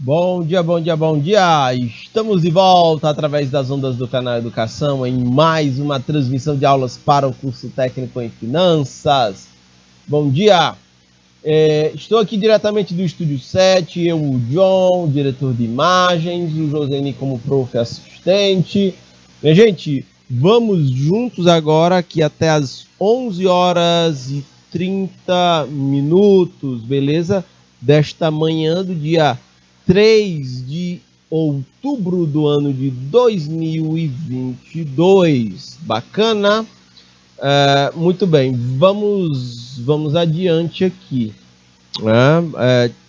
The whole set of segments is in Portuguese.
Bom dia, bom dia, bom dia! Estamos de volta através das ondas do canal Educação em mais uma transmissão de aulas para o curso técnico em finanças. Bom dia! Estou aqui diretamente do Estúdio 7, eu, o John, diretor de imagens, o Joseni como prof assistente. Minha gente, vamos juntos agora aqui até as 11 horas e 30 minutos, beleza? Desta manhã do dia 3 de outubro do ano de 2022. Bacana? Muito bem, vamos adiante aqui.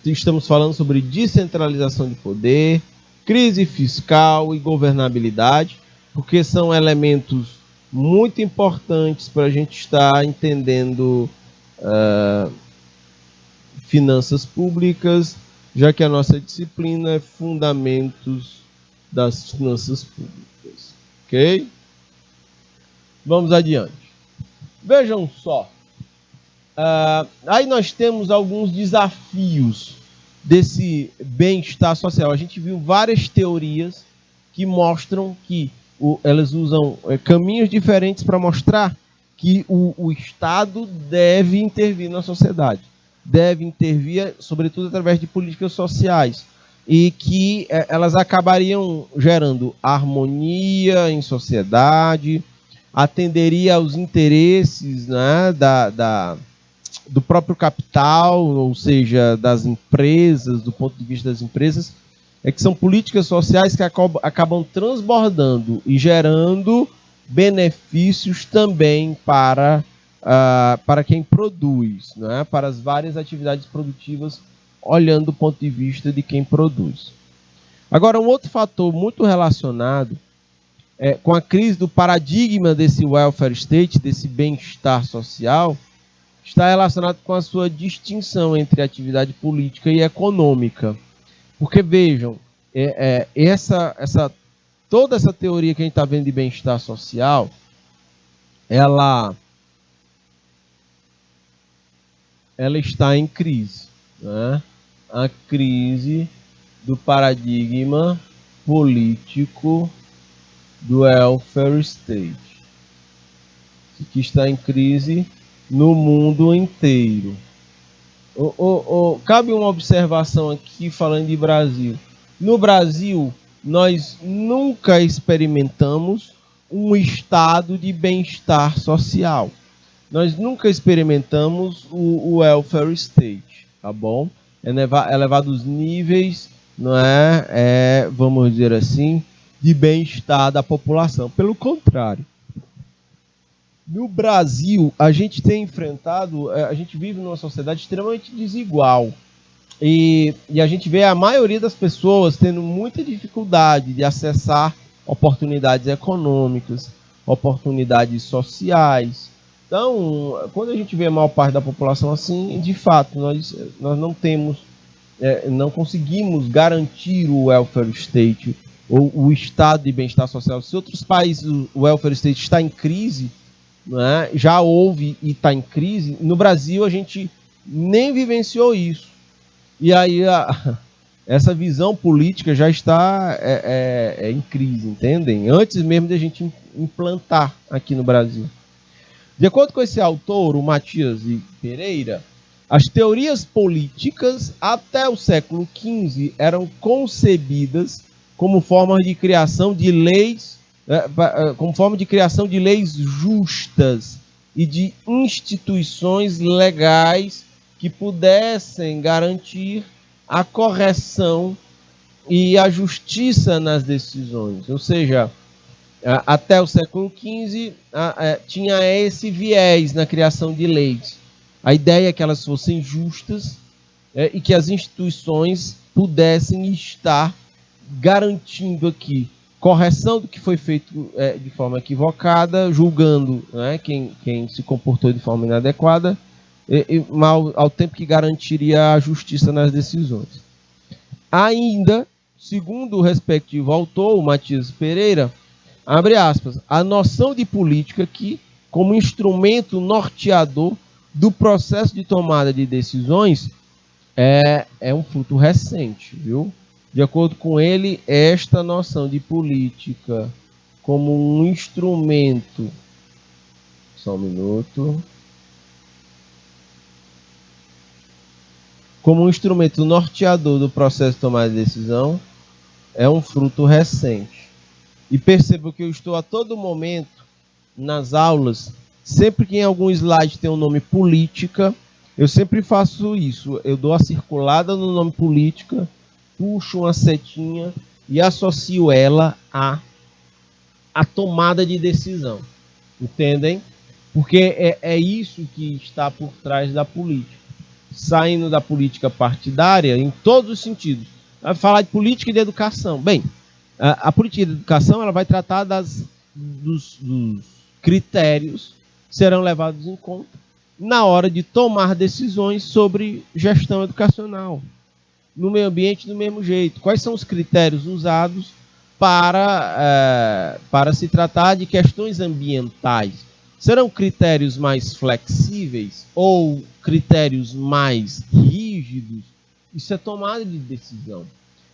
Estamos falando sobre descentralização de poder, crise fiscal e governabilidade, porque são elementos muito importantes para a gente estar entendendo finanças públicas, já que a nossa disciplina é Fundamentos das Finanças Públicas. Ok? Vamos adiante. Vejam só. Aí nós temos alguns desafios desse bem-estar social. A gente viu várias teorias que mostram que elas usam caminhos diferentes para mostrar que o Estado deve intervir na sociedade. Deve intervir, sobretudo, através de políticas sociais. E que elas acabariam gerando harmonia em sociedade, atenderia aos interesses, né, do próprio capital, ou seja, das empresas, do ponto de vista das empresas, que são políticas sociais que acabam transbordando e gerando benefícios também para quem produz, né? Para as várias atividades produtivas, olhando do ponto de vista de quem produz. Agora, um outro fator muito relacionado com a crise do paradigma desse welfare state, desse bem-estar social, está relacionado com a sua distinção entre atividade política e econômica. Porque, vejam, toda essa teoria que a gente está vendo de bem-estar social, ela está em crise. Né? A crise do paradigma político do welfare state, que está em crise no mundo inteiro. Cabe uma observação aqui falando de Brasil. No Brasil, nós nunca experimentamos um estado de bem-estar social. Nós nunca experimentamos o welfare state, tá bom? Elevados níveis, não vamos dizer assim, de bem-estar da população. Pelo contrário. No Brasil, a gente tem enfrentado, a gente vive numa sociedade extremamente desigual. E a gente vê a maioria das pessoas tendo muita dificuldade de acessar oportunidades econômicas, oportunidades sociais. Então, quando a gente vê a maior parte da população assim, de fato, nós não temos, não conseguimos garantir o welfare state, ou o estado de bem-estar social. Se outros países o welfare state está em crise, né, já houve e está em crise, no Brasil a gente nem vivenciou isso. E aí essa visão política já está em crise, entendem? Antes mesmo de a gente implantar aqui no Brasil. De acordo com esse autor, o Matias Pereira, as teorias políticas até o século XV eram concebidas como forma de criação de leis, como forma de criação de leis justas e de instituições legais que pudessem garantir a correção e a justiça nas decisões. Ou seja, até o século XV tinha esse viés na criação de leis. A ideia é que elas fossem justas e que as instituições pudessem estar garantindo aqui correção do que foi feito de forma equivocada, julgando quem se comportou de forma inadequada, ao tempo que garantiria a justiça nas decisões. Ainda, segundo o respectivo autor, o Matias Pereira, abre aspas, a noção de política aqui, como instrumento norteador do processo de tomada de decisões, é um fruto recente, viu? De acordo com ele, esta noção de política como um instrumento... Só um minuto. Como um instrumento norteador do processo de tomada de decisão, é um fruto recente. E perceba que eu estou a todo momento, nas aulas, sempre que em algum slide tem o nome política, eu sempre faço isso. Eu dou a circulada no nome política, puxo uma setinha e associo ela à tomada de decisão. Entendem? Porque é isso que está por trás da política. Saindo da política partidária em todos os sentidos. Vai falar de política e de educação. Bem, a política de educação ela vai tratar dos critérios que serão levados em conta na hora de tomar decisões sobre gestão educacional. No meio ambiente, do mesmo jeito. Quais são os critérios usados para se tratar de questões ambientais? Serão critérios mais flexíveis ou critérios mais rígidos? Isso é tomada de decisão.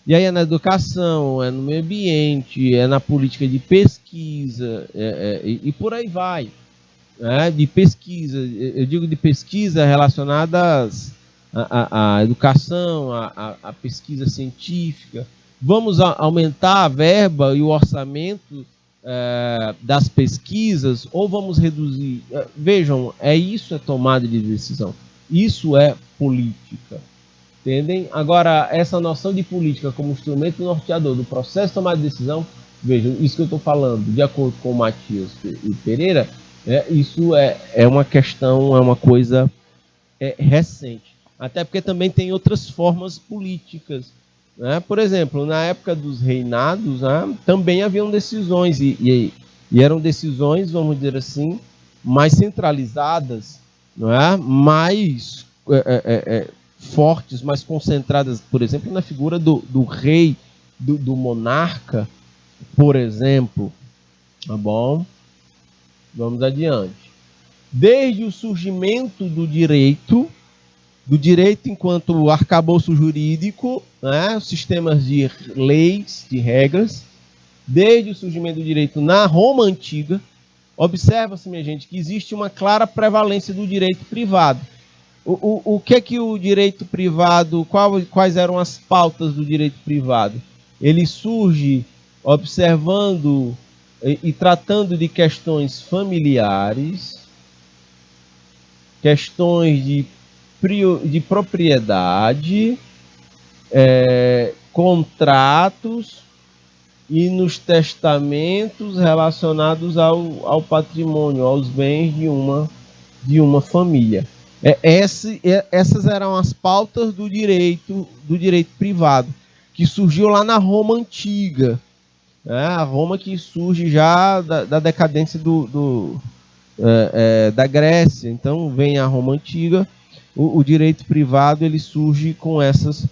E aí é na educação, é no meio ambiente, é na política de pesquisa, e por aí vai. De pesquisa, eu digo de pesquisa relacionadas à educação, à pesquisa científica. Vamos aumentar a verba e o orçamento das pesquisas ou vamos reduzir? Vejam, isso é tomada de decisão. Isso é política. Entendem? Agora, essa noção de política como instrumento norteador do processo de tomada de decisão, vejam, isso que eu estou falando, de acordo com o Matias e Pereira, isso é uma questão, é uma coisa recente. Até porque também tem outras formas políticas. Por exemplo, na época dos reinados, também haviam decisões, e eram decisões, vamos dizer assim, mais centralizadas, mais fortes, mais concentradas, por exemplo, na figura do rei, do monarca, por exemplo. Tá bom? Vamos adiante. Desde o surgimento do direito enquanto arcabouço jurídico, sistemas de leis, de regras, desde o surgimento do direito na Roma Antiga, observa-se, minha gente, que existe uma clara prevalência do direito privado. O que é que o direito privado, quais eram as pautas do direito privado? Ele surge observando e tratando de questões familiares, questões de propriedade, contratos e nos testamentos relacionados ao patrimônio, aos bens de uma família. Essas eram as pautas do direito privado, que surgiu lá na Roma Antiga. A Roma que surge já da decadência da Grécia. Então vem a Roma Antiga, o direito privado ele surge com essas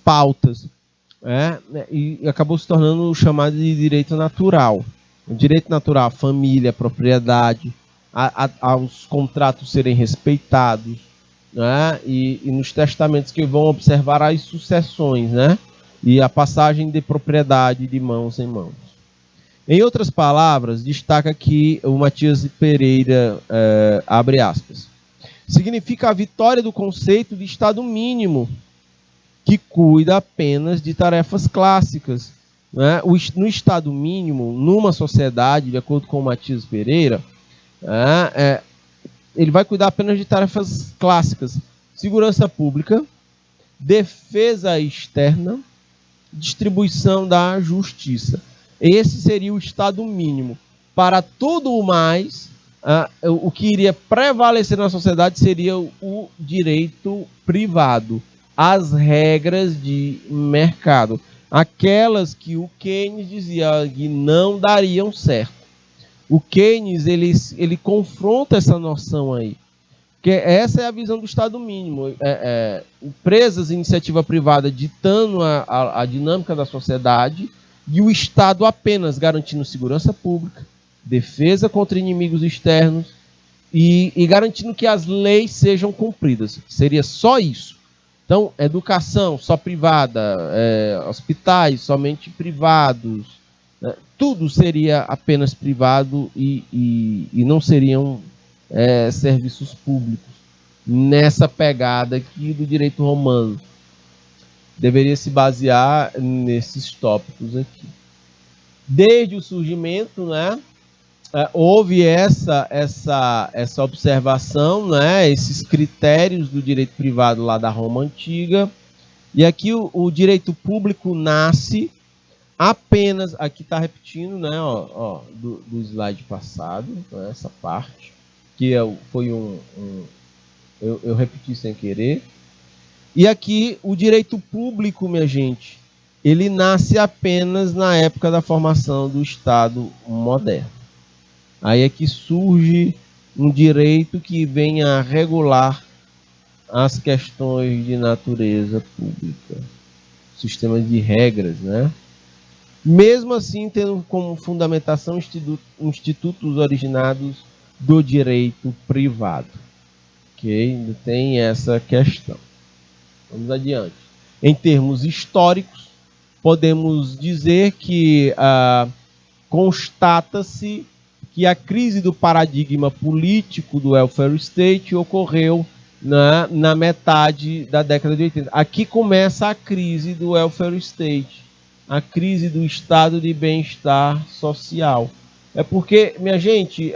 pautas, e acabou se tornando o chamado de direito natural. O direito natural, família, propriedade, aos contratos serem respeitados, e nos testamentos que vão observar as sucessões, e a passagem de propriedade de mãos em mãos. Em outras palavras, destaca aqui o Matias Pereira, abre aspas, significa a vitória do conceito de Estado mínimo, que cuida apenas de tarefas clássicas. No Estado mínimo, numa sociedade, de acordo com o Matias Pereira, ele vai cuidar apenas de tarefas clássicas: segurança pública, defesa externa, distribuição da justiça. Esse seria o Estado mínimo. Para tudo o mais, o que iria prevalecer na sociedade seria o direito privado, as regras de mercado, aquelas que o Keynes dizia que não dariam certo. O Keynes ele confronta essa noção aí, porque essa é a visão do Estado mínimo. Empresas, iniciativa privada ditando a dinâmica da sociedade e o Estado apenas garantindo segurança pública, defesa contra inimigos externos e garantindo que as leis sejam cumpridas. Seria só isso. Então, educação só privada, hospitais somente privados, né? Tudo seria apenas privado e não seriam serviços públicos. Nessa pegada aqui do direito romano. Deveria se basear nesses tópicos aqui. Desde o surgimento, né, houve essa observação, né, esses critérios do direito privado lá da Roma Antiga. E aqui o direito público nasce apenas, aqui está repetindo, né, do slide passado, né, essa parte, que foi eu repeti sem querer. E aqui o direito público, minha gente, ele nasce apenas na época da formação do Estado moderno. Aí é que surge um direito que vem a regular as questões de natureza pública, sistema de regras, né? Mesmo assim, tendo como fundamentação institutos originados do direito privado. Ok? Ainda tem essa questão. Vamos adiante. Em termos históricos, podemos dizer que constata-se que a crise do paradigma político do welfare state ocorreu na metade da década de 80. Aqui começa a crise do welfare state, a crise do estado de bem-estar social. É porque, minha gente,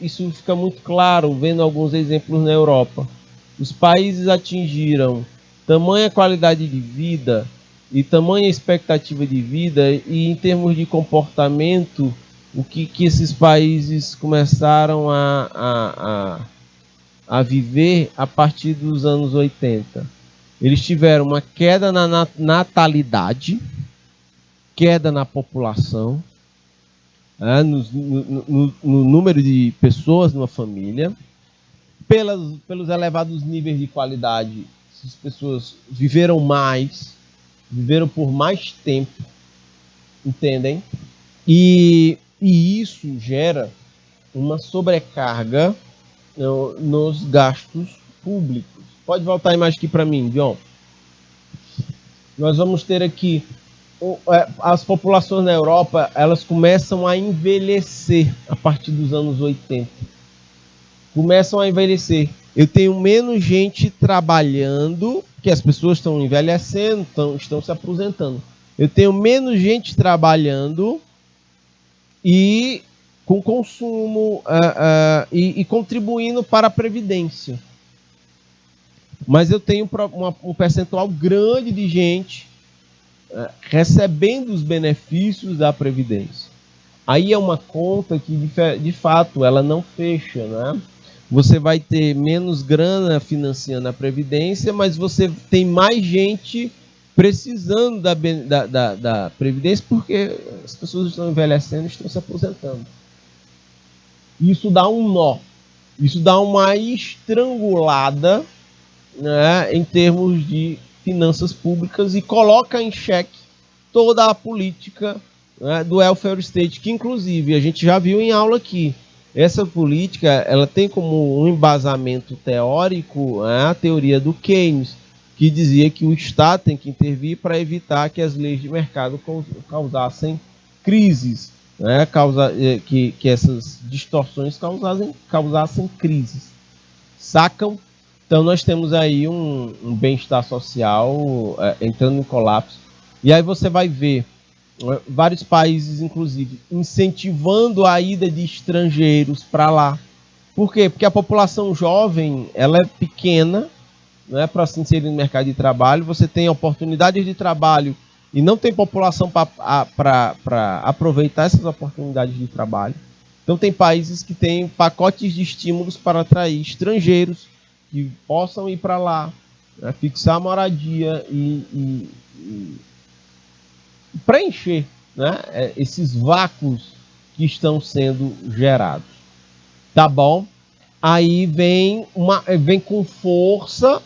isso fica muito claro vendo alguns exemplos na Europa. Os países atingiram tamanha qualidade de vida e tamanha expectativa de vida, e em termos de comportamento, o que esses países começaram a viver a partir dos anos 80. Eles tiveram uma queda na natalidade, queda na população, no número de pessoas numa família, pelos elevados níveis de qualidade. As pessoas viveram mais, viveram por mais tempo, entendem? E isso gera uma sobrecarga nos gastos públicos. Pode voltar a imagem aqui para mim, John. Nós vamos ter aqui as populações na Europa, elas começam a envelhecer a partir dos anos 80. Começam a envelhecer. Eu tenho menos gente trabalhando, porque as pessoas estão envelhecendo, estão se aposentando. Eu tenho menos gente trabalhando e com consumo e contribuindo para a Previdência. Mas eu tenho um percentual grande de gente recebendo os benefícios da Previdência. Aí é uma conta que, de fato, ela não fecha, né? Você vai ter menos grana financiando a Previdência, mas você tem mais gente precisando da Previdência porque as pessoas estão envelhecendo e estão se aposentando. Isso dá um nó, isso dá uma estrangulada, né, em termos de finanças públicas e coloca em xeque toda a política, né, do welfare state, que inclusive a gente já viu em aula aqui. Essa política, ela tem como um embasamento teórico, né, a teoria do Keynes, que dizia que o Estado tem que intervir para evitar que as leis de mercado causassem crises, né, que essas distorções causassem crises. Sacam? Então nós temos aí um bem-estar social entrando em colapso. E aí você vai ver vários países, inclusive, incentivando a ida de estrangeiros para lá. Por quê? Porque a população jovem, ela é pequena, não é, para se inserir no mercado de trabalho. Você tem oportunidades de trabalho e não tem população para aproveitar essas oportunidades de trabalho. Então tem países que têm pacotes de estímulos para atrair estrangeiros que possam ir para lá, né, fixar a moradia e preencher, né, esses vácuos que estão sendo gerados. Tá bom? Aí vem com força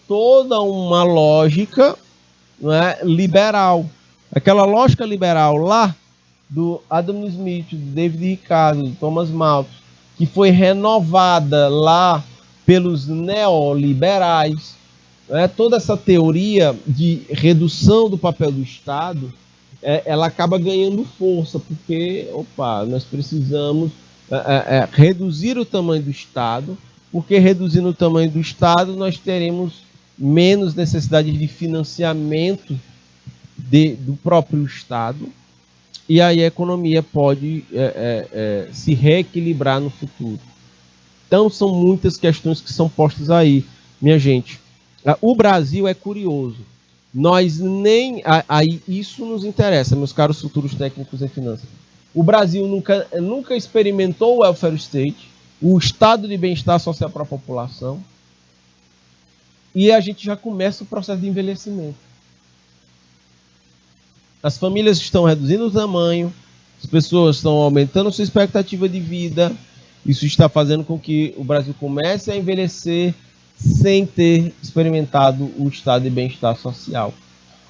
toda uma lógica, né, liberal. Aquela lógica liberal lá do Adam Smith, do David Ricardo, do Thomas Malthus, que foi renovada lá pelos neoliberais. Toda essa teoria de redução do papel do Estado, ela acaba ganhando força, porque, nós precisamos reduzir o tamanho do Estado, porque reduzindo o tamanho do Estado, nós teremos menos necessidade de financiamento do próprio Estado, e aí a economia pode se reequilibrar no futuro. Então, são muitas questões que são postas aí, minha gente. O Brasil é curioso. Nós nem... Aí isso nos interessa, meus caros futuros técnicos em finanças. O Brasil nunca experimentou o welfare state, o estado de bem-estar social para a população, e a gente já começa o processo de envelhecimento. As famílias estão reduzindo o tamanho, as pessoas estão aumentando sua expectativa de vida. Isso está fazendo com que o Brasil comece a envelhecer sem ter experimentado o estado de bem-estar social.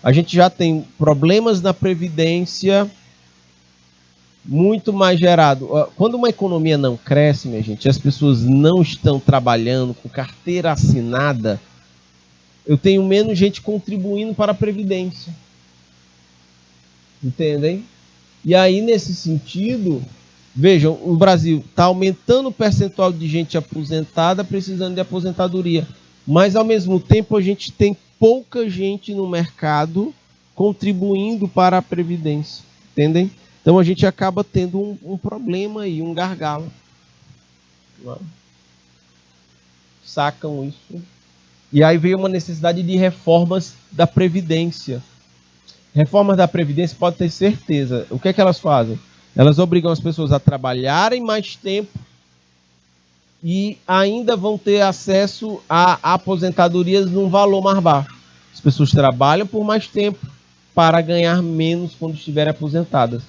A gente já tem problemas na previdência muito mais gerado. Quando uma economia não cresce, minha gente, as pessoas não estão trabalhando com carteira assinada, eu tenho menos gente contribuindo para a previdência. Entendem? E aí, nesse sentido, vejam, o Brasil está aumentando o percentual de gente aposentada precisando de aposentadoria, mas ao mesmo tempo a gente tem pouca gente no mercado contribuindo para a previdência, entendem? Então a gente acaba tendo um problema aí, um gargalo. Sacam isso? E aí veio uma necessidade de reformas da previdência. Reformas da Previdência, pode ter certeza. O que é que elas fazem? Elas obrigam as pessoas a trabalharem mais tempo e ainda vão ter acesso a aposentadorias num valor mais baixo. As pessoas trabalham por mais tempo para ganhar menos quando estiverem aposentadas.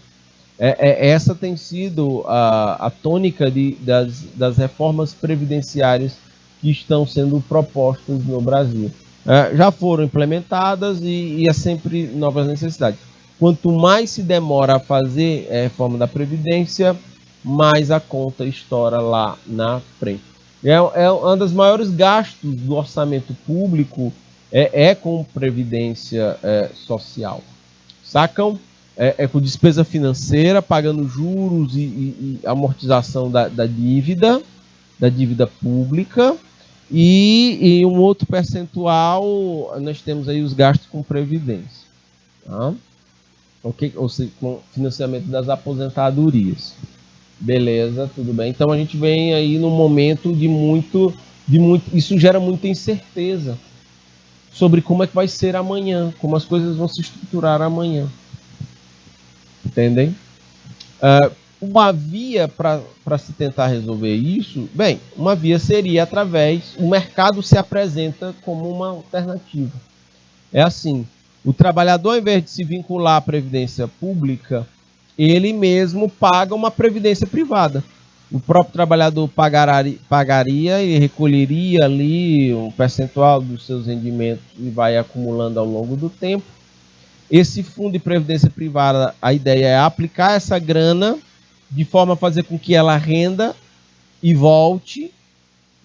Essa tem sido a tônica das reformas previdenciárias que estão sendo propostas no Brasil. Já foram implementadas e há sempre novas necessidades. Quanto mais se demora a fazer a reforma da Previdência, mais a conta estoura lá na frente. Um dos maiores gastos do orçamento público com previdência social. Sacam? Com despesa financeira, pagando juros e amortização da dívida pública. E um outro percentual, nós temos aí os gastos com previdência. Tá? Ou seja, com financiamento das aposentadorias. Beleza, tudo bem. Então a gente vem aí num momento de muito... Isso gera muita incerteza sobre como é que vai ser amanhã, como as coisas vão se estruturar amanhã. Entendem? Uma via para se tentar resolver isso, bem, uma via seria através, o mercado se apresenta como uma alternativa. É assim, o trabalhador, ao invés de se vincular à previdência pública, ele mesmo paga uma previdência privada. O próprio trabalhador pagaria e recolheria ali um percentual dos seus rendimentos e vai acumulando ao longo do tempo. Esse fundo de previdência privada, a ideia é aplicar essa grana de forma a fazer com que ela renda e volte,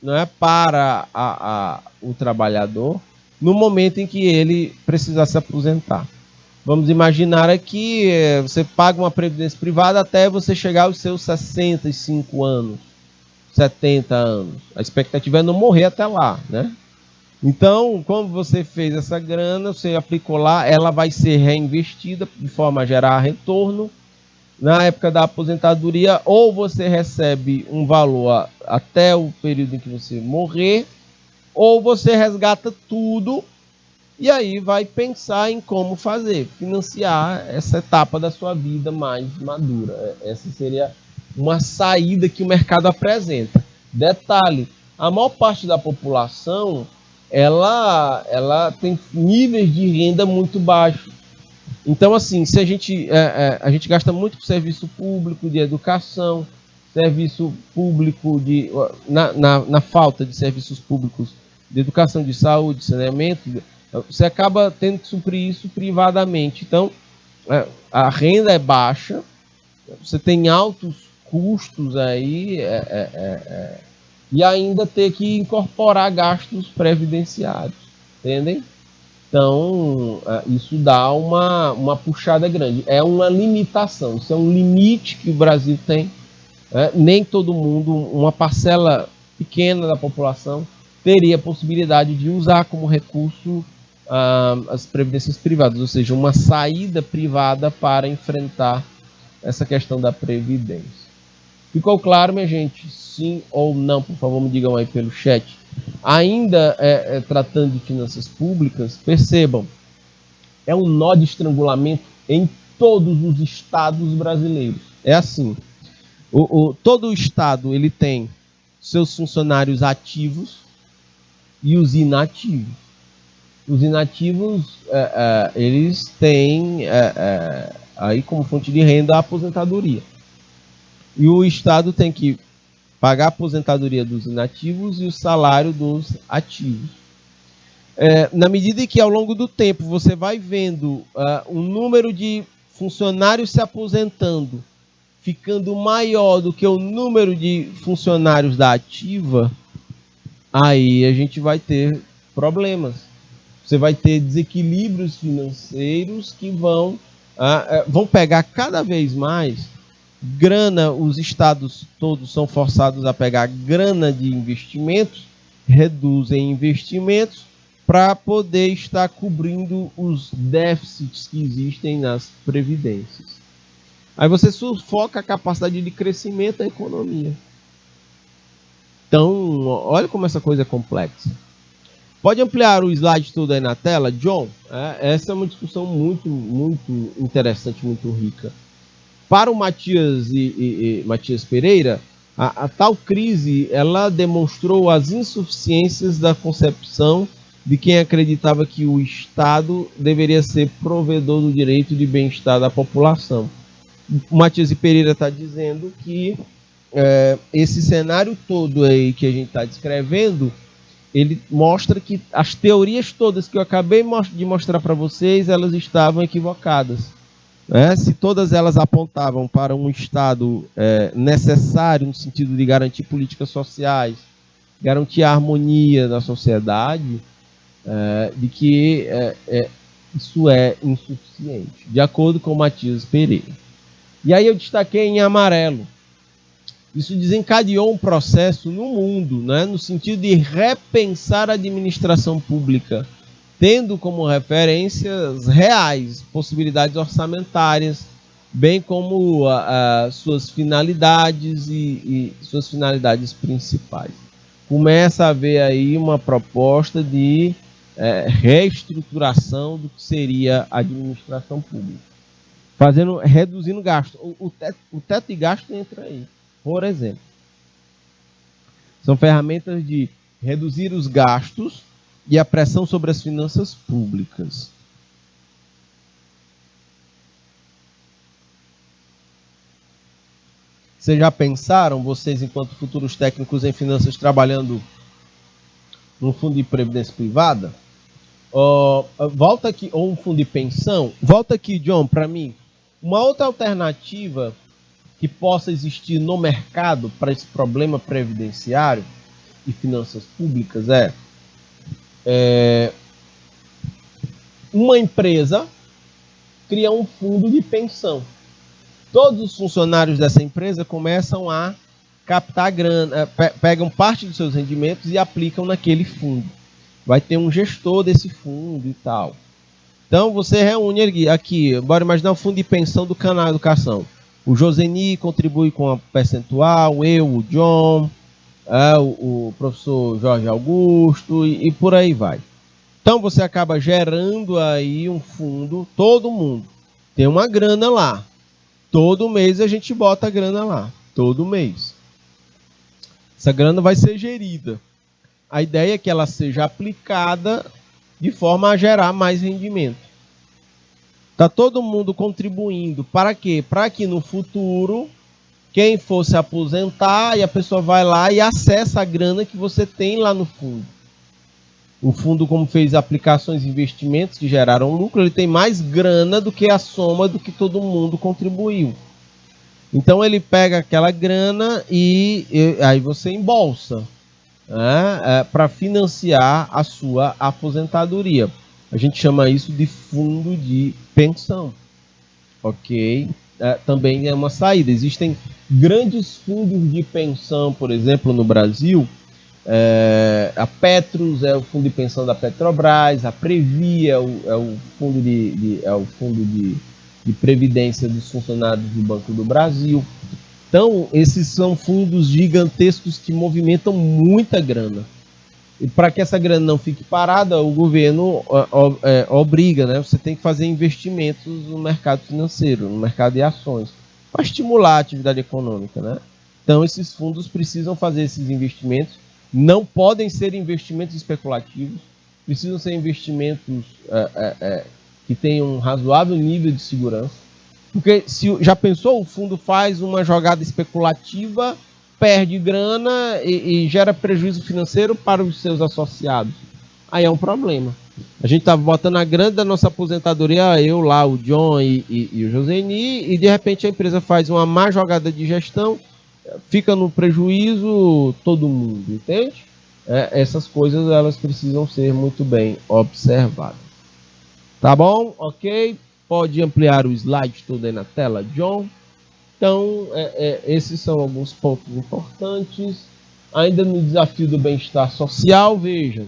não é, para o trabalhador no momento em que ele precisar se aposentar. Vamos imaginar aqui, você paga uma previdência privada até você chegar aos seus 65 anos, 70 anos. A expectativa é não morrer até lá, né? Então, quando você fez essa grana, você aplicou lá, ela vai ser reinvestida de forma a gerar retorno. Na época da aposentadoria, ou você recebe um valor até o período em que você morrer, ou você resgata tudo e aí vai pensar em como fazer, financiar essa etapa da sua vida mais madura. Essa seria uma saída que o mercado apresenta. Detalhe, a maior parte da população, ela tem níveis de renda muito baixos. Então, assim, se a gente gasta muito com serviço público de educação, serviço público na falta de serviços públicos de educação, de saúde, de saneamento, você acaba tendo que suprir isso privadamente. Então, a renda é baixa, você tem altos custos aí e ainda ter que incorporar gastos previdenciários, entendem? Então, isso dá uma puxada grande. É uma limitação, isso é um limite que o Brasil tem. Nem todo mundo, uma parcela pequena da população, teria a possibilidade de usar como recurso as previdências privadas, ou seja, uma saída privada para enfrentar essa questão da previdência. Ficou claro, minha gente? Sim ou não? Por favor, me digam aí pelo chat. Ainda tratando de finanças públicas, percebam, é um nó de estrangulamento em todos os estados brasileiros. É assim, todo o estado ele tem seus funcionários ativos e os inativos. Os inativos, eles têm aí como fonte de renda a aposentadoria. E o estado tem que pagar a aposentadoria dos inativos e o salário dos ativos. Na medida em que ao longo do tempo você vai vendo um número de funcionários se aposentando ficando maior do que o número de funcionários da ativa, aí a gente vai ter problemas. Você vai ter desequilíbrios financeiros que vão pegar cada vez mais grana. Os estados todos são forçados a pegar grana de investimentos, reduzem investimentos para poder estar cobrindo os déficits que existem nas previdências. Aí você sufoca a capacidade de crescimento da economia. Então, olha como essa coisa é complexa. Pode ampliar o slide todo aí na tela, John? Essa é uma discussão muito, muito interessante, muito rica. Para o Matias Matias Pereira, a tal crise ela demonstrou as insuficiências da concepção de quem acreditava que o Estado deveria ser provedor do direito de bem-estar da população. O Matias Pereira está dizendo que esse cenário todo aí que a gente está descrevendo, ele mostra que as teorias todas que eu acabei de mostrar para vocês, elas estavam equivocadas. Se todas elas apontavam para um Estado necessário no sentido de garantir políticas sociais, garantir a harmonia da sociedade, de que isso é insuficiente, de acordo com o Matias Pereira. E aí eu destaquei em amarelo. Isso desencadeou um processo no mundo, no sentido de repensar a administração pública, tendo como referências reais, possibilidades orçamentárias, bem como suas finalidades e suas finalidades principais. Começa a haver aí uma proposta de reestruturação do que seria a administração pública, reduzindo gasto. O teto de gasto entra aí, por exemplo. São ferramentas de reduzir os gastos e a pressão sobre as finanças públicas. Vocês já pensaram, vocês enquanto futuros técnicos em finanças trabalhando num fundo de previdência privada? Volta aqui, ou um fundo de pensão. Volta aqui, John, para mim. Uma outra alternativa que possa existir no mercado para esse problema previdenciário e finanças públicas uma empresa cria um fundo de pensão. Todos os funcionários dessa empresa começam a captar grana, pegam parte dos seus rendimentos e aplicam naquele fundo. Vai ter um gestor desse fundo e tal. Então você reúne aqui, bora imaginar o fundo de pensão do Canal Educação. O Joseni contribui com a percentual, eu, o John, o professor Jorge Augusto e por aí vai. Então você acaba gerando aí um fundo, todo mundo tem uma grana lá. Todo mês a gente bota a grana lá, todo mês. Essa grana vai ser gerida. A ideia é que ela seja aplicada de forma a gerar mais rendimento. Está todo mundo contribuindo. Para quê? Para que no futuro, quem for se aposentar, e a pessoa vai lá e acessa a grana que você tem lá no fundo. O fundo, como fez aplicações e investimentos que geraram lucro, ele tem mais grana do que a soma do que todo mundo contribuiu. Então ele pega aquela grana e aí você embolsa. para financiar a sua aposentadoria. A gente chama isso de fundo de pensão, ok? Também é uma saída. Existem grandes fundos de pensão, por exemplo, no Brasil. A Petros é o fundo de pensão da Petrobras, a Previ é o fundo de previdência dos funcionários do Banco do Brasil. Então, esses são fundos gigantescos que movimentam muita grana. E para que essa grana não fique parada, o governo obriga, né? Você tem que fazer investimentos no mercado financeiro, no mercado de ações, para estimular a atividade econômica, né? Então, esses fundos precisam fazer esses investimentos. Não podem ser investimentos especulativos, precisam ser investimentos que tenham um razoável nível de segurança. Porque se já pensou, o fundo faz uma jogada especulativa, perde grana e gera prejuízo financeiro para os seus associados. Aí é um problema. A gente estava botando a grana da nossa aposentadoria, eu lá, o John e o Joseni, e de repente a empresa faz uma má jogada de gestão, fica no prejuízo todo mundo, entende? Essas coisas elas precisam ser muito bem observadas. Tá bom? Ok? Pode ampliar o slide todo aí na tela, John. Então, esses são alguns pontos importantes. Ainda no desafio do bem-estar social, vejam.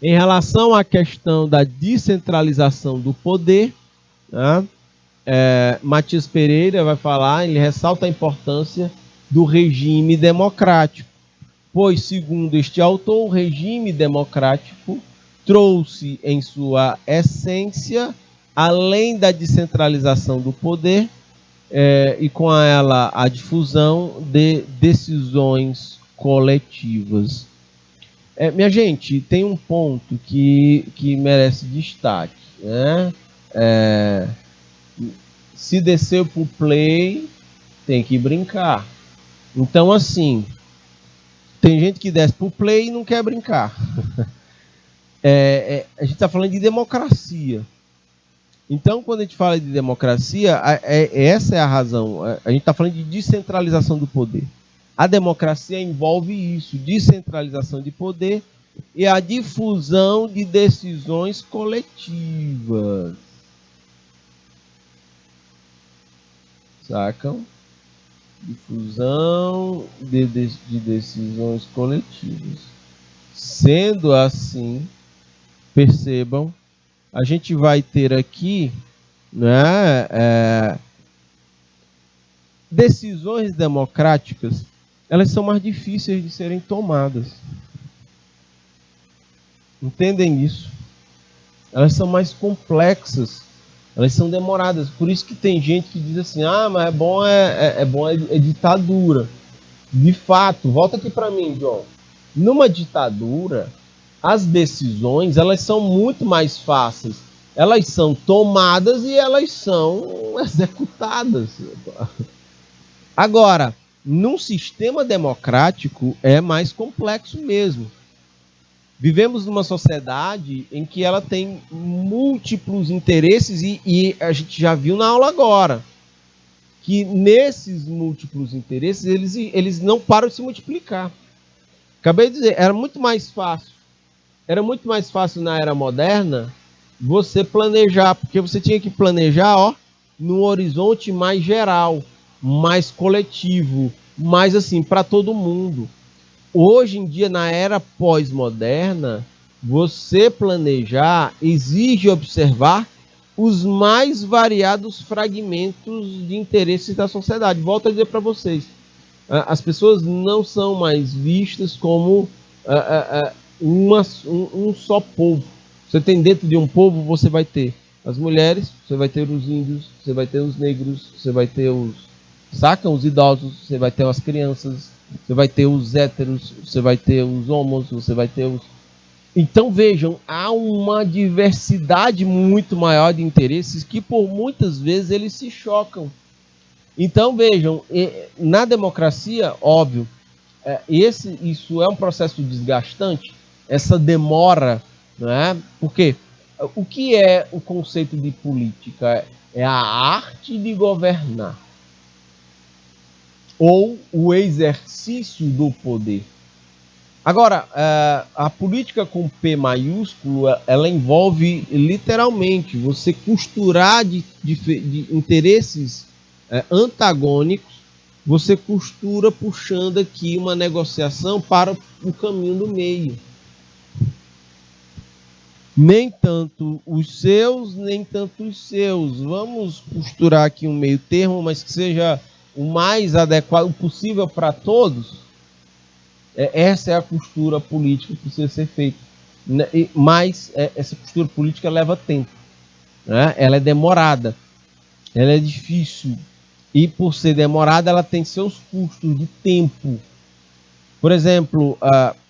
Em relação à questão da descentralização do poder, né, Matias Pereira vai falar, ele ressalta a importância do regime democrático, pois, segundo este autor, o regime democrático trouxe em sua essência, além da descentralização do poder, e com ela a difusão de decisões coletivas. Minha gente, tem um ponto que merece destaque, né? Se desceu para o play, tem que brincar. Então, assim, tem gente que desce para o play e não quer brincar. A gente está falando de democracia. Então, quando a gente fala de democracia, essa é a razão. A gente está falando de descentralização do poder. A democracia envolve isso, descentralização de poder e a difusão de decisões coletivas. Sacam? Difusão de decisões coletivas. Sendo assim, percebam, a gente vai ter aqui, né, decisões democráticas, elas são mais difíceis de serem tomadas. Entendem isso? Elas são mais complexas, elas são demoradas. Por isso que tem gente que diz assim, mas é bom ditadura. De fato, volta aqui para mim, João. Numa ditadura, as decisões, elas são muito mais fáceis. Elas são tomadas e elas são executadas. Agora, num sistema democrático, é mais complexo mesmo. Vivemos numa sociedade em que ela tem múltiplos interesses e a gente já viu na aula agora que nesses múltiplos interesses eles não param de se multiplicar. Acabei de dizer, era muito mais fácil na era moderna você planejar, porque você tinha que planejar num horizonte mais geral, mais coletivo, mais assim, para todo mundo. Hoje em dia, na era pós-moderna, você planejar exige observar os mais variados fragmentos de interesses da sociedade. Volto a dizer para vocês, as pessoas não são mais vistas como um só povo. Você tem dentro de um povo, você vai ter as mulheres, você vai ter os índios, você vai ter os negros, você vai ter os idosos, você vai ter as crianças, você vai ter os héteros, você vai ter os homos, você vai ter os... Então vejam, há uma diversidade muito maior de interesses que por muitas vezes eles se chocam. Então vejam, na democracia, óbvio, isso é um processo desgastante, essa demora, não é? Porque o que é o conceito de política? É a arte de governar ou o exercício do poder. Agora, a política com P maiúsculo, ela envolve literalmente você costurar de interesses antagônicos, você costura puxando aqui uma negociação para o caminho do meio. Nem tanto os seus, nem tanto os seus. Vamos costurar aqui um meio termo, mas que seja o mais adequado possível para todos. Essa é a costura política que precisa ser feita. Mas essa costura política leva tempo. Né? Ela é demorada. Ela é difícil. E por ser demorada, ela tem seus custos de tempo. Por exemplo,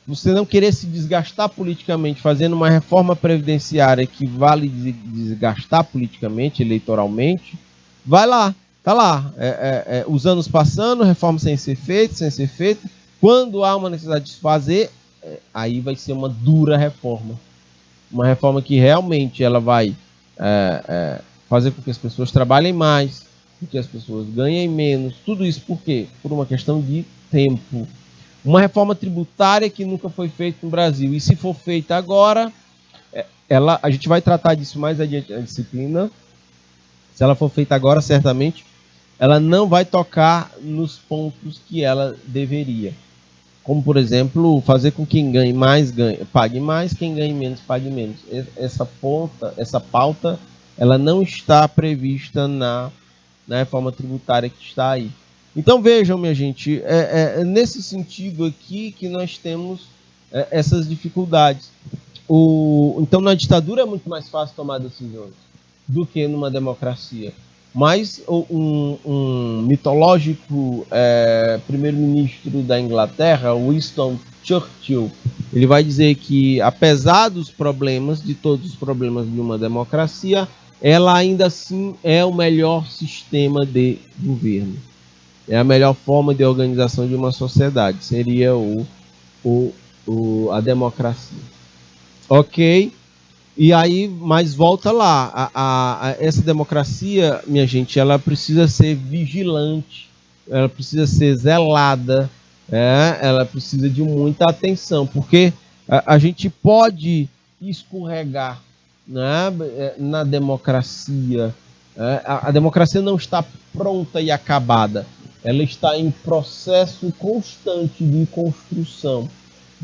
você não querer se desgastar politicamente fazendo uma reforma previdenciária que vale desgastar politicamente, eleitoralmente, vai lá, tá lá. Os anos passando, reforma sem ser feita. Quando há uma necessidade de se fazer, aí vai ser uma dura reforma. Uma reforma que realmente ela vai fazer com que as pessoas trabalhem mais, com que as pessoas ganhem menos. Tudo isso por quê? Por uma questão de tempo. Uma reforma tributária que nunca foi feita no Brasil. E se for feita agora, a gente vai tratar disso mais adiante na disciplina. Se ela for feita agora, certamente, ela não vai tocar nos pontos que ela deveria. Como, por exemplo, fazer com que quem ganhe mais pague mais, quem ganhe menos pague menos. Essa pauta, ela não está prevista na reforma tributária que está aí. Então vejam, minha gente, nesse sentido aqui que nós temos essas dificuldades. Então na ditadura é muito mais fácil tomar decisões do que numa democracia. Mas um mitológico primeiro-ministro da Inglaterra, Winston Churchill, ele vai dizer que, apesar dos problemas, de todos os problemas de uma democracia, ela ainda assim é o melhor sistema de governo. É a melhor forma de organização de uma sociedade. Seria a democracia. Ok? E aí, mas volta lá, essa democracia, minha gente, ela precisa ser vigilante, ela precisa ser zelada, ela precisa de muita atenção, porque a gente pode escorregar, né, na democracia. A democracia não está pronta e acabada, ela está em processo constante de construção.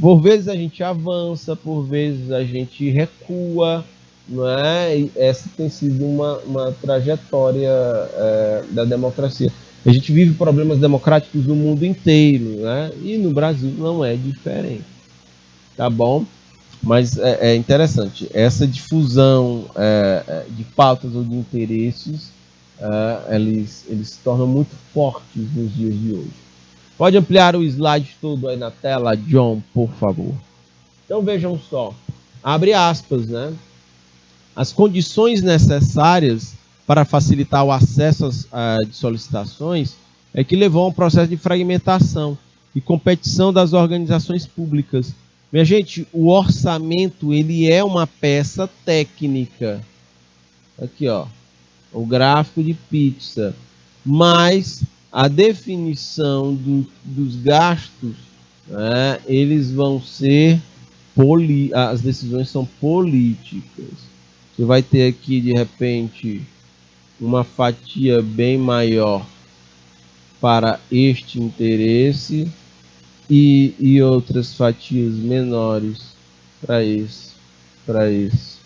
Por vezes a gente avança, por vezes a gente recua, não é? E essa tem sido uma trajetória da democracia. A gente vive problemas democráticos no mundo inteiro, né? E no Brasil não é diferente, tá bom? Mas é interessante, essa difusão de pautas ou de interesses, eles se tornam muito fortes nos dias de hoje. Pode ampliar o slide todo aí na tela, John, por favor. Então vejam só, abre aspas, né? As condições necessárias para facilitar o acesso de solicitações é que levou a um processo de fragmentação e competição das organizações públicas. Minha gente, o orçamento ele é uma peça técnica. Aqui, ó, o gráfico de pizza, mas a definição dos gastos, né, eles vão ser as decisões são políticas. Você vai ter aqui de repente uma fatia bem maior para este interesse e outras fatias menores para esse, para esse,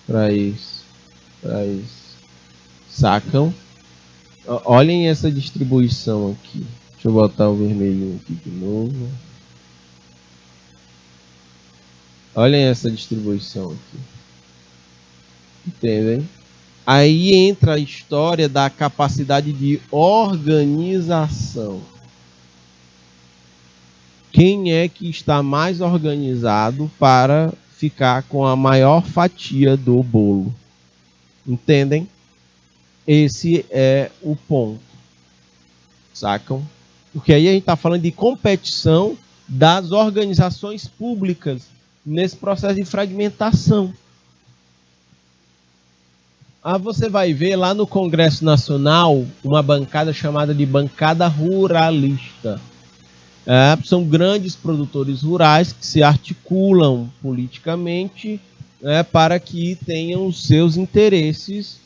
para esse, para esse. Sacam? Olhem essa distribuição aqui. Deixa eu botar o vermelho aqui de novo. Olhem essa distribuição aqui. Entendem? Aí entra a história da capacidade de organização. Quem é que está mais organizado para ficar com a maior fatia do bolo? Entendem? Esse é o ponto. Sacam? Porque aí a gente está falando de competição das organizações públicas nesse processo de fragmentação. Você vai ver lá no Congresso Nacional uma bancada chamada de bancada ruralista. São grandes produtores rurais que se articulam politicamente, para que tenham os seus interesses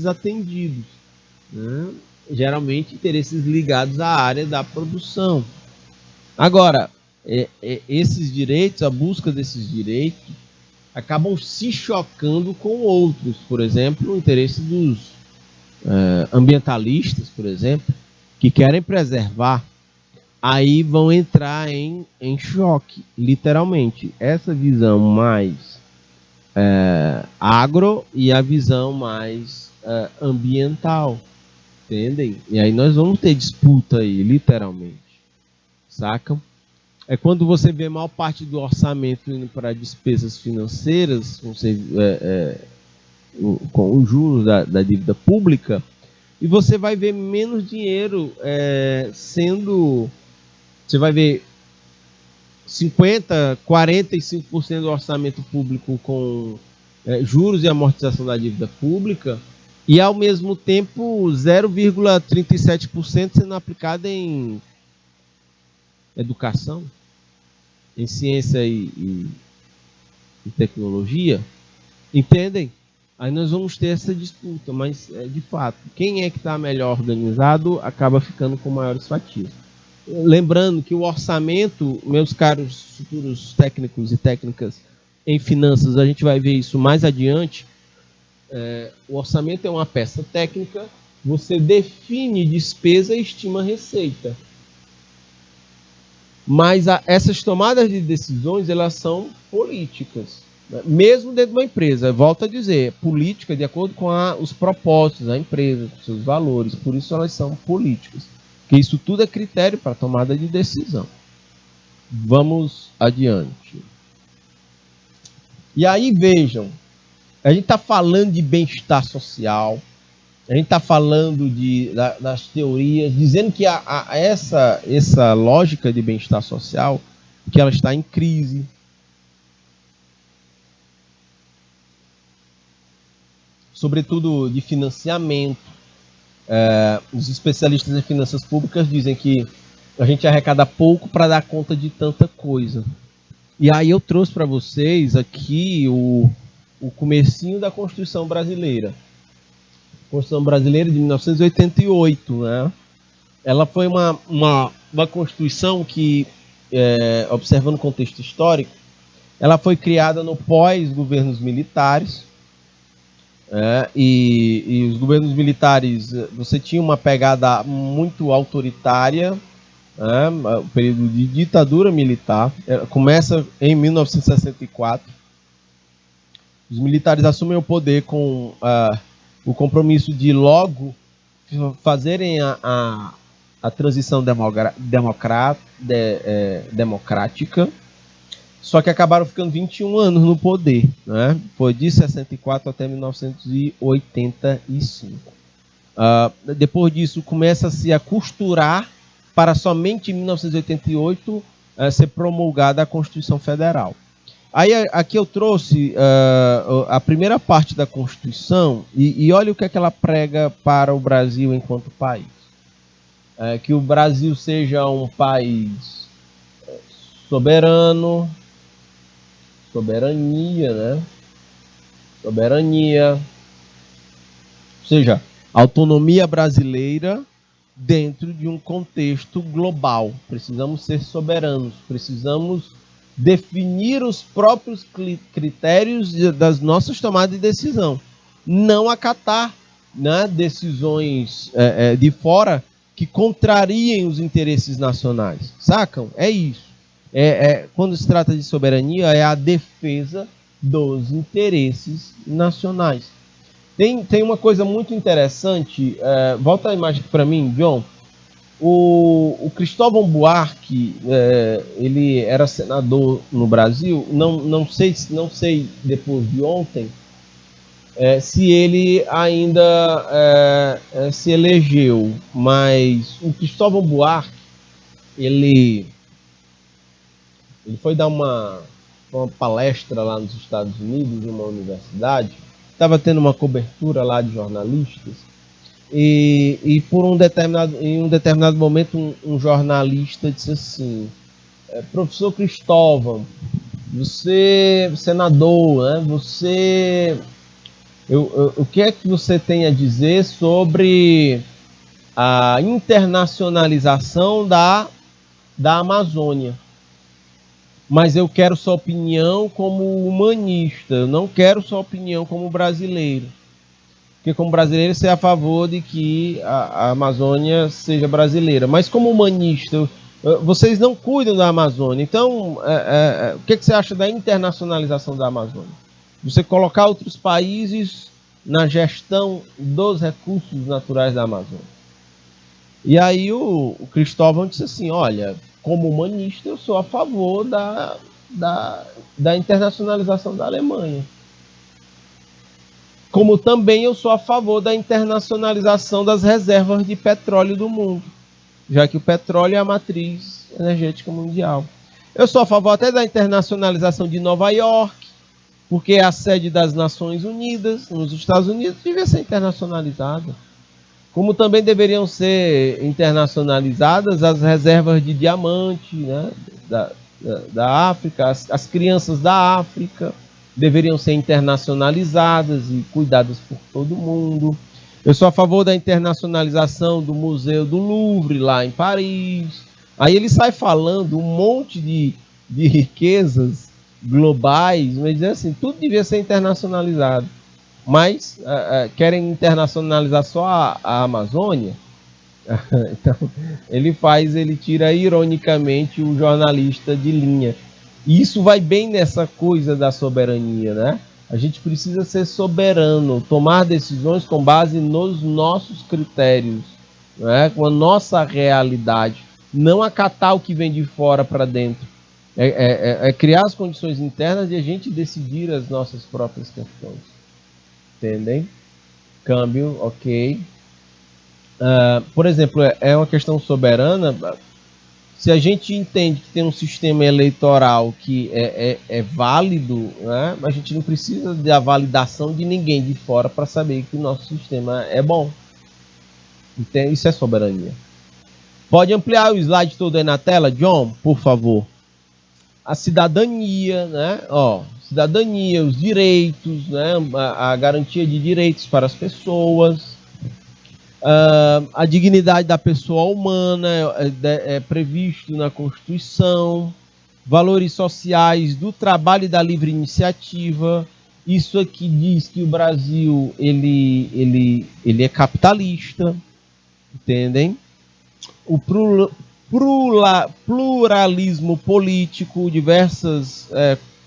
atendidos, né? Geralmente interesses ligados à área da produção. Agora, esses direitos, a busca desses direitos, acabam se chocando com outros. Por exemplo, o interesse dos ambientalistas, por exemplo, que querem preservar, aí vão entrar em choque, literalmente. Essa visão mais agro e a visão mais ambiental, entendem? E aí nós vamos ter disputa aí, literalmente, sacam? É quando você vê a maior parte do orçamento indo para despesas financeiras, com os juros da dívida pública, e você vai ver menos dinheiro sendo... Você vai ver 50%, 45% do orçamento público com juros e amortização da dívida pública, e ao mesmo tempo 0,37% sendo aplicado em educação, em ciência e tecnologia. Entendem? Aí nós vamos ter essa disputa, mas de fato, quem é que está melhor organizado acaba ficando com maiores fatias. Lembrando que o orçamento, meus caros futuros técnicos e técnicas em finanças, a gente vai ver isso mais adiante. O orçamento é uma peça técnica, você define despesa e estima receita. Mas essas tomadas de decisões, elas são políticas, né? Mesmo dentro de uma empresa, volto a dizer, política de acordo com os propósitos da empresa, com seus valores, por isso elas são políticas. Porque isso tudo é critério para tomada de decisão. Vamos adiante. E aí vejam, a gente está falando de bem-estar social, a gente está falando das teorias, dizendo que essa lógica de bem-estar social, que ela está em crise. Sobretudo de financiamento. Os especialistas em finanças públicas dizem que a gente arrecada pouco para dar conta de tanta coisa. E aí eu trouxe para vocês aqui o comecinho da Constituição Brasileira. Constituição Brasileira de 1988, né? Ela foi uma Constituição que, observando o contexto histórico, ela foi criada no pós-governos militares, e os governos militares, você tinha uma pegada muito autoritária, o período de ditadura militar, começa em 1964. Os militares assumem o poder com o compromisso de logo fazerem a transição democrática, só que acabaram ficando 21 anos no poder, né? Foi de 64 até 1985. Depois disso, começa-se a costurar para somente em 1988 ser promulgada a Constituição Federal. Aí aqui eu trouxe a primeira parte da Constituição e olha o que é que ela prega para o Brasil enquanto país. Que o Brasil seja um país soberano, soberania, né? Soberania, ou seja, autonomia brasileira dentro de um contexto global. Precisamos ser soberanos, precisamos definir os próprios critérios das nossas tomadas de decisão. Não acatar, né, decisões de fora que contrariem os interesses nacionais. Sacam? É isso. Quando se trata de soberania, é a defesa dos interesses nacionais. Tem uma coisa muito interessante. Volta a imagem para mim, John. O Cristóvão Buarque, ele era senador no Brasil. Não sei depois de ontem se ele ainda se elegeu, mas o Cristóvão Buarque, ele foi dar uma palestra lá nos Estados Unidos, em uma universidade. estava tendo uma cobertura lá de jornalistas e em um determinado momento um jornalista disse assim: professor Cristóvão, você, senador, né, o que é que você tem a dizer sobre a internacionalização da Amazônia? Mas eu quero sua opinião como humanista, eu não quero sua opinião como brasileiro. Porque como brasileiro você é a favor de que a Amazônia seja brasileira. Mas como humanista, vocês não cuidam da Amazônia. Então, o que você acha da internacionalização da Amazônia? Você colocar outros países na gestão dos recursos naturais da Amazônia. E aí o Cristóvão disse assim: olha, como humanista eu sou a favor da internacionalização da Alemanha. Como também eu sou a favor da internacionalização das reservas de petróleo do mundo, já que o petróleo é a matriz energética mundial. Eu sou a favor até da internacionalização de Nova York, porque é a sede das Nações Unidas, nos Estados Unidos, devia ser internacionalizada. Como também deveriam ser internacionalizadas as reservas de diamante, né, da África, as crianças da África deveriam ser internacionalizadas e cuidadas por todo mundo. Eu sou a favor da internacionalização do Museu do Louvre, lá em Paris. Aí ele sai falando um monte de riquezas globais, mas dizer assim, tudo devia ser internacionalizado. Mas querem internacionalizar só a Amazônia. Então, ele tira ironicamente o jornalista de linha. E isso vai bem nessa coisa da soberania, né? A gente precisa ser soberano, tomar decisões com base nos nossos critérios, né? Com a nossa realidade, não acatar o que vem de fora para dentro. É criar as condições internas e a gente decidir as nossas próprias questões. Entendem? Câmbio, ok. Por exemplo, é uma questão soberana. Se a gente entende que tem um sistema eleitoral que é válido, né, a gente não precisa da validação de ninguém de fora para saber que o nosso sistema é bom. Entende? Isso é soberania. Pode ampliar o slide todo aí na tela, John, por favor. A cidadania, né? Cidadania, os direitos, né? A garantia de direitos para as pessoas. A dignidade da pessoa humana é previsto na Constituição, valores sociais do trabalho e da livre iniciativa. Isso aqui diz que o Brasil ele é capitalista, entendem? O pluralismo político, diversas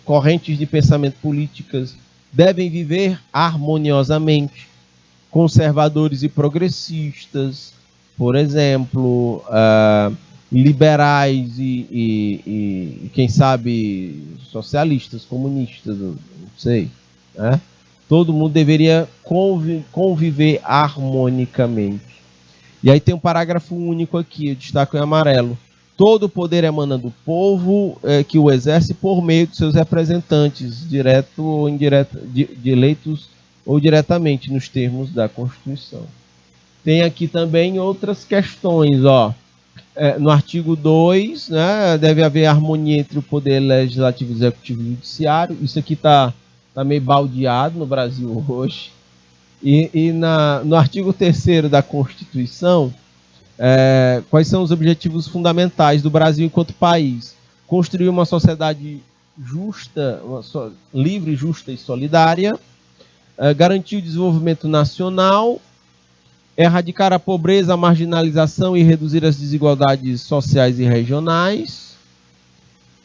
correntes de pensamento políticas devem viver harmoniosamente. Conservadores e progressistas, por exemplo, liberais e quem sabe socialistas, comunistas, não sei, né? Todo mundo deveria conviver harmonicamente. E aí tem um parágrafo único aqui, eu destaco em amarelo. Todo o poder emana do povo que o exerce por meio de seus representantes, direto ou indireto, de eleitos ou diretamente nos termos da Constituição. Tem aqui também outras questões, no artigo 2, né, deve haver harmonia entre o poder legislativo, executivo e judiciário. Isso aqui está meio baldeado no Brasil hoje. E no artigo 3º da Constituição, quais são os objetivos fundamentais do Brasil enquanto país? Construir uma sociedade justa, livre, justa e solidária, garantir o desenvolvimento nacional, erradicar a pobreza, a marginalização e reduzir as desigualdades sociais e regionais,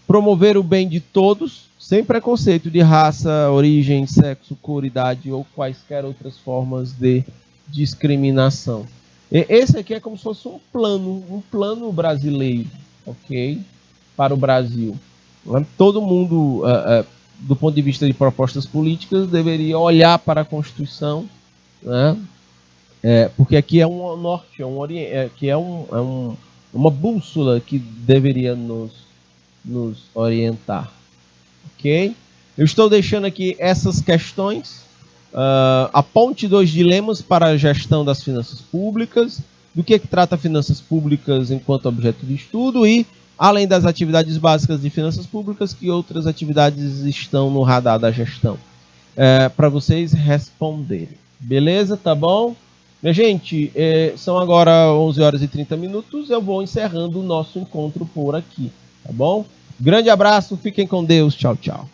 promover o bem de todos, sem preconceito de raça, origem, sexo, cor, idade ou quaisquer outras formas de discriminação. Esse aqui é como se fosse um plano brasileiro, ok? Para o Brasil. Todo mundo, do ponto de vista de propostas políticas, deveria olhar para a Constituição, né? Porque aqui é um norte, uma bússola que deveria nos orientar. Ok? Eu estou deixando aqui essas questões Aponte 2 dilemas para a gestão das finanças públicas, do que trata finanças públicas enquanto objeto de estudo e, além das atividades básicas de finanças públicas, que outras atividades estão no radar da gestão. Para vocês responderem. Beleza? Tá bom? Minha gente, são agora 11 horas e 30 minutos. Eu vou encerrando o nosso encontro por aqui. Tá bom? Grande abraço, fiquem com Deus. Tchau, tchau.